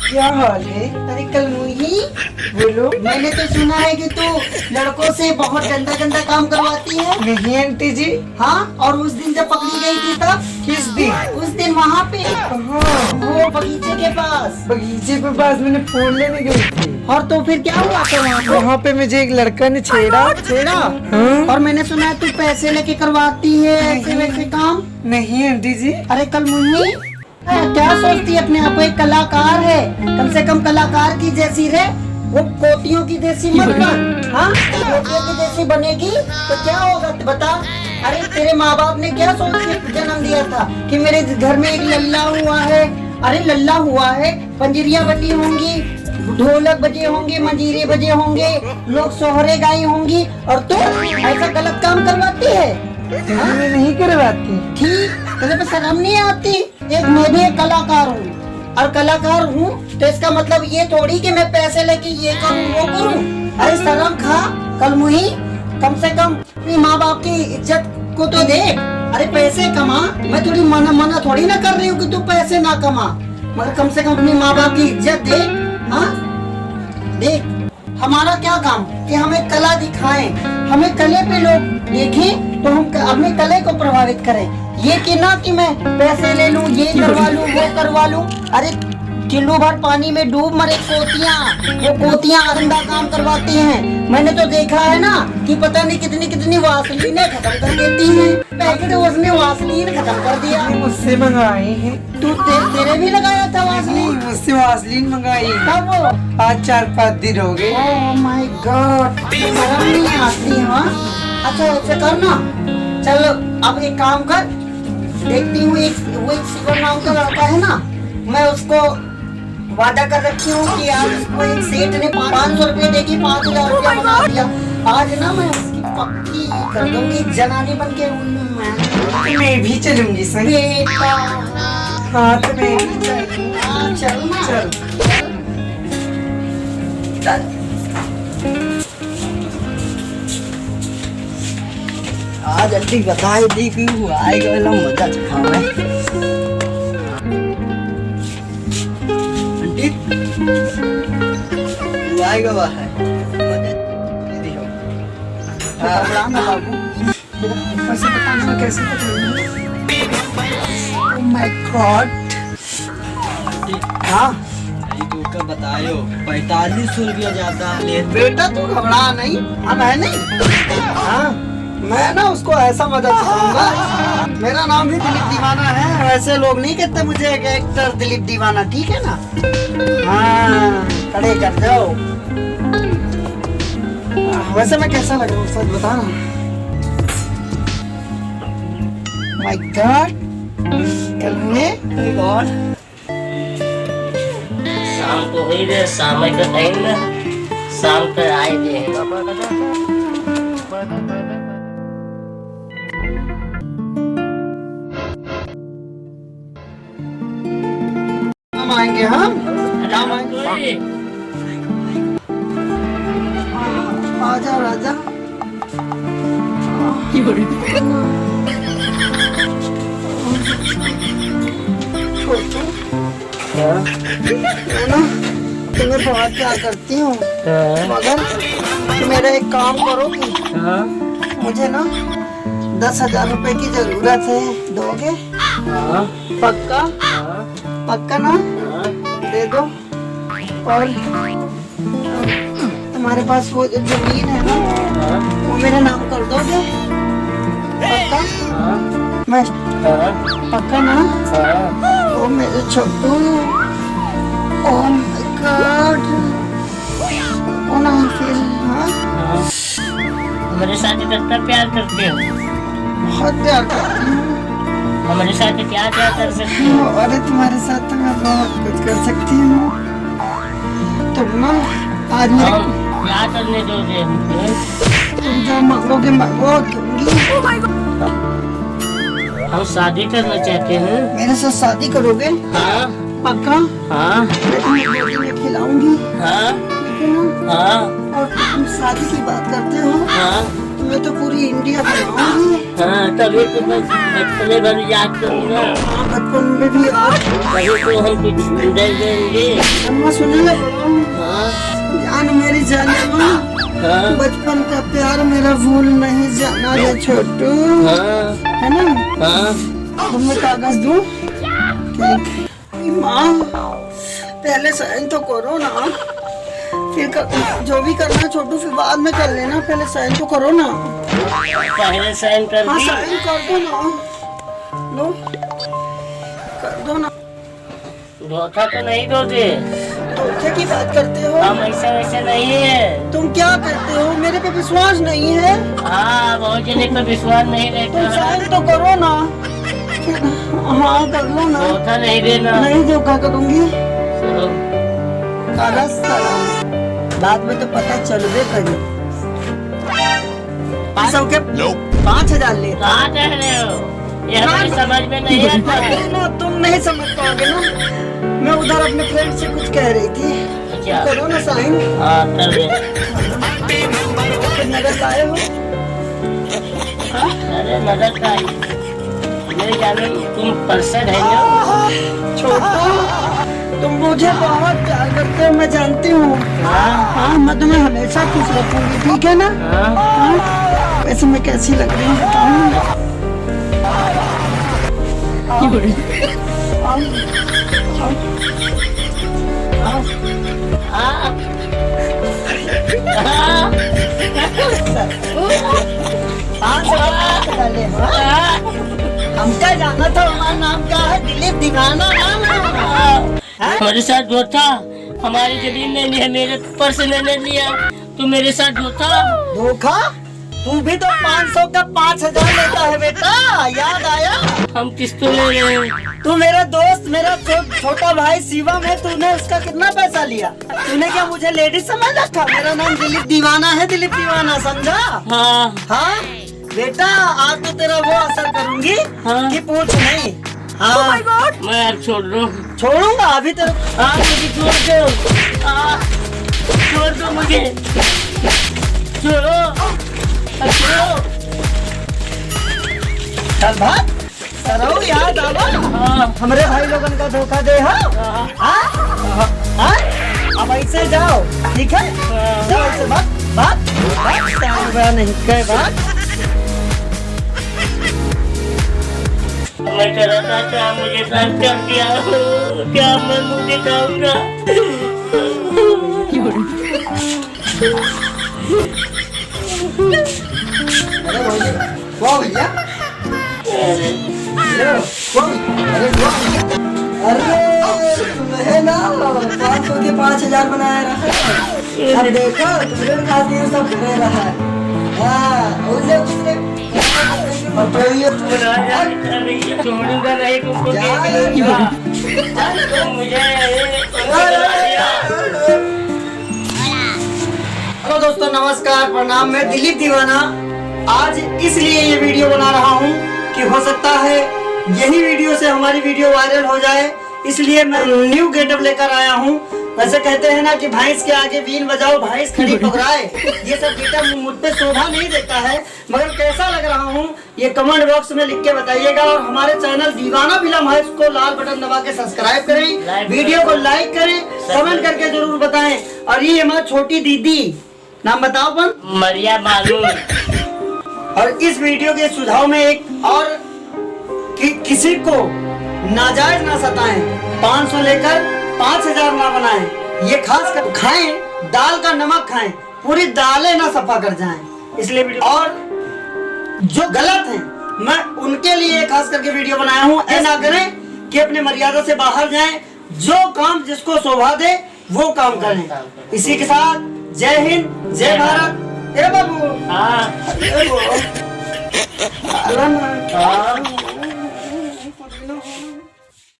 क्या हाल है? अरे कलमुही, बोलो। मैंने तो सुना है कि तू लड़कों से बहुत गंदा गंदा काम करवाती है। नहीं आंटी जी। हाँ, और उस दिन जब पकड़ी गई थी तब? किस दिन? उस दिन वहाँ पे, हाँ, वो बगीचे के पास। बगीचे पे पास मैंने फोन लेने गई थी। और तो फिर क्या हुआ था वहाँ पे? वहाँ पे मुझे एक लड़का ने छेड़ा। हाँ? और मैंने सुना है तू पैसे लेके करवाती है ऐसे वैसे काम। नहीं आंटी जी। अरे कलमुही, क्या सोचती है अपने आप को? एक कलाकार है, कम से कम कलाकार की जैसी रहे, वो कोटियों की जैसी मत बन। हाँ, कोटियों की जैसी बनेगी तो क्या होगा बता? अरे तेरे माँ बाप ने क्या सोच के जन्म दिया था कि मेरे घर में एक लल्ला हुआ है? अरे लल्ला हुआ है, पंजरियाँ बटी होंगी, ढोलक बजे होंगे, मंजीरे बजे होंगे, लोग सोहरे गाई होंगी, और तू ऐसा गलत काम करवाती है? मैं नहीं करवाती। ठीक, तेरे पे शर्म नहीं आती? एक मैं भी एक कलाकार हूँ, और कलाकार हूँ तो इसका मतलब ये थोड़ी कि मैं पैसे लेके ये करूँ वो करूँ। अरे शर्म खा कलमुही, कम से कम अपनी माँ बाप की इज्जत को तो देख। अरे पैसे कमा, मैं थोड़ी मना थोड़ी ना कर रही हूँ कि तू पैसे ना कमा, मगर कम से कम अपनी माँ बाप की इज्जत देख। हाँ देख, हमारा क्या काम कि हमें कला दिखाएं, हमें कले पे लोग देखें तो हम अपने कले को प्रभावित करें। ये कि ना कि मैं पैसे ले लूं, ये करवा लूं, वो करवा लूं। अरे किलो भर पानी में डूब मरे कोतियां, वो कोतियां गंदा काम करवाती हैं। मैंने तो देखा है ना कि पता नहीं कितनी कितनी वासलीन खत्म कर देती हैं। पैकेट उसने वासलीन खत्म कर दिया। मुझसे मंगाई है। तू तेरे भी लगाया था वासलीन? मुझसे वासलीन मंगाई। कब? आज 4-5 दिन हो गए। ओह माय गॉड, शर्म नहीं आती? हाँ, अच्छा ऐसे कर ना, चलो अब एक काम कर, देखती हूँ वो एक शिवर नाम का लड़का है ना, मैं उसको वादा कर रखी हूँ कि आज उसको एक सेठ ने 500 रुपये देगी, 5000 रुपया बना दिया। आज ना मैं उसकी पक्की कर दूंगी, जनानी बन के मैं भी चलूंगी सही। बेटा। हाँ तो मैं भी चलूंगी। हाँ, चल ना। चल। आज जल्दी बताए दी कि वो आएगा वाला मजा चखावे। आंटी वो आएगा वह है दीदी हो। हाँ बाबू, ऐसे बताना कैसे ओह माय गॉड। हाँ का बतायो 4500 रुपया जाता ले। बेटा तू घबरा नहीं, हम है नहीं। हाँ, मैं ना उसको ऐसा मजा सिखाऊंगा। मेरा नाम भी दिलीप दीवाना है, वैसे लोग नहीं कहते मुझे एक्टर दिलीप दीवाना, ठीक है ना? हाँ, खड़े कर जाओ। वैसे मैं कैसा लग रहा हूँ सच बता ना। माय गॉड, कल में गॉड शाम को हुई रे, शाम का टाइम ना, शाम को आए थे। हम आएंगे, हम काम आएंगे। आजा राजा। छोटू, मैं ना तुम्हें बहुत प्यार करती हूँ, मगर मेरा एक काम करोगी? मुझे ना 10,000 रुपए की जरूरत है, दोगे? पक्का? पक्का ना? दे दो। और तुम्हारे पास वो जो जमीन है ना, वो मेरा नाम कर दोगे? पक्का? मैं पक्का ना? ओ मेरे छोटू, ओह माय गॉड, कौन है फिर? हाँ, हमारे साथ कितना प्यार करते हो? बहुत प्यार करती हूँ। हमारे साथ क्या क्या कर सकते हो? अरे तुम्हारे साथ तो मैं बहुत कुछ कर सकती हूँ। तुम ना आज मेरे हम क्या करने दोगे? तुम जो मांगोगे मांगो, दूंगी। हम शादी करना चाहते हैं। मेरे साथ शादी करोगे? हाँ पक्का? हाँ मैं तुम्हें गोदी में खिलाऊंगी, हाँ ठीक है ना? हाँ और तुम शादी की बात करते हो हाँ तो मैं तो पूरी इंडिया घुमाऊंगी। हाँ तभी तो मैं बचपने भर याद करूँगा। हाँ, बचपन में भी यार तभी तो हम कुछ दे देंगे। अम्मा सुनने लगा। हाँ जान मेरी जाने माँ, हाँ बचपन का प्यार मेरा भूल नहीं जाना रे छोटू, हाँ है ना? हाँ तुम्हें कागज दूँ? ठीक। माँ पहले साइन तो करो ना, फिर जो भी करना है छोटू फिर बाद में कर लेना, पहले साइन तो करो ना। पहले साइन कर हाँ दी। साइन कर दो ना, लो कर दो ना। धोखा तो नहीं दोगे? धोखे की बात करते हो? हम ऐसा वैसा नहीं है। तुम क्या करते हो? मेरे पे विश्वास नहीं है? हाँ बहुत जने पर विश्वास नहीं तुम रहता। साइन तो करो ना। हाँ कर लो ना। धोखा नहीं देना। नहीं धोखा करूंगी। चलो कागज सलाम, बाद में तो पता चलबे करी। 500 के 5000 ले। कहाँ कह रहे हो? ये हमारी समझ में नहीं आता है। ना तुम नहीं समझ पाओगे ना, मैं उधर अपने फ्रेंड से कुछ कह रही थी। क्या? करो ना साइन। हाँ कर दे। नगद लाए हो? अरे नजर का मेरे जाने तुम पर्सन है ना। छोटू तुम मुझे बहुत प्यार करते हो, मैं जानती हूँ। हाँ मैं तुम्हें हमेशा खुश रखूंगी, ठीक है ना? हाँ? वैसे मैं कैसी लग रही हूँ बताऊँ? हमका जाना था, हमारा नाम क्या है? दिलीप दीवाना नाम है। हमारे साथ धोखा, हमारी जमीन नहीं लिया, मेरे पर्स ने लिया, तू मेरे साथ धोखा। धोखा? तू भी तो 500 का 5000 लेता है बेटा, याद आया? हम किस्त तो ले रहे हैं। तू मेरा दोस्त, मेरा छोटा भाई शिवम है, तूने उसका कितना पैसा लिया? तूने क्या मुझे लेडीज समझ रखा? मेरा नाम दिलीप दीवाना है, दिलीप दीवाना, समझा? हाँ हाँ बेटा, आज तो तेरा वो असर करूंगी हाँ। कि पूछ नहीं। हाँ मैं अब छोड़ रहा हूँ। छोड़ूंगा अभी तेरे। हाँ मुझे छोड़ दो। छोड़ दो मुझे, छोड़ो छोड़ो। चल भाग, सरो याद आवा हाँ हमारे भाई लोगन का धोखा दे। हाँ हाँ अब ऐसे जाओ, ठीक है? जाओ ऐसे भाग भाग भाग, नहीं कह भाग। मैं कर रहा था, क्या मुझे साथ कर दिया? क्या मैं मुझे खाऊंगा? वाह भैया, अरे तुम्हें ना 500 के 5000 बनाया रहा। अब देखो तुम्हें खातिर सब करे रहा है। हाँ उसने छोड़ूंगा नहीं तुमको। मुझे हेलो दोस्तों, नमस्कार, प्रणाम। मैं दिलीप दीवाना आज इसलिए ये वीडियो बना रहा हूँ कि हो सकता है यही वीडियो से हमारी वीडियो वायरल हो जाए, इसलिए मैं न्यू गेटअप लेकर आया हूँ। वैसे कहते हैं ना कि भैंस के आगे बीन बजाओ भैंस खड़ी पकड़ाए, ये सब गेटअप मुझ पे शोभा नहीं देता है, मगर कैसा लग रहा हूँ ये कमेंट बॉक्स में लिख के बताइएगा। और हमारे चैनल दीवाना फिल्म है, इसको लाल बटन दबा के सब्सक्राइब करें, वीडियो को लाइक करें, कमेंट करके जरूर बताएं। और ये हमारी छोटी दीदी, नाम बताओ अपन? मरिया मालूम। और इस वीडियो के सुझाव में एक और कि किसी को नाजायज ना सताएं, 500 लेकर 5000 ना बनाएं। ये खास कर खाएं, दाल का नमक खाएं, पूरी दालें ना सफा कर जाएं। इसलिए वीडियो, और जो गलत हैं मैं उनके लिए खास करके वीडियो बनाया हूँ। ऐसा ना करें कि अपने मर्यादा से बाहर जाएं, जो काम जिसको शोभा दे वो काम करें। इसी के साथ जय हिंद, जय भारत। ए बाबू, हाँ अरे वो, हाँ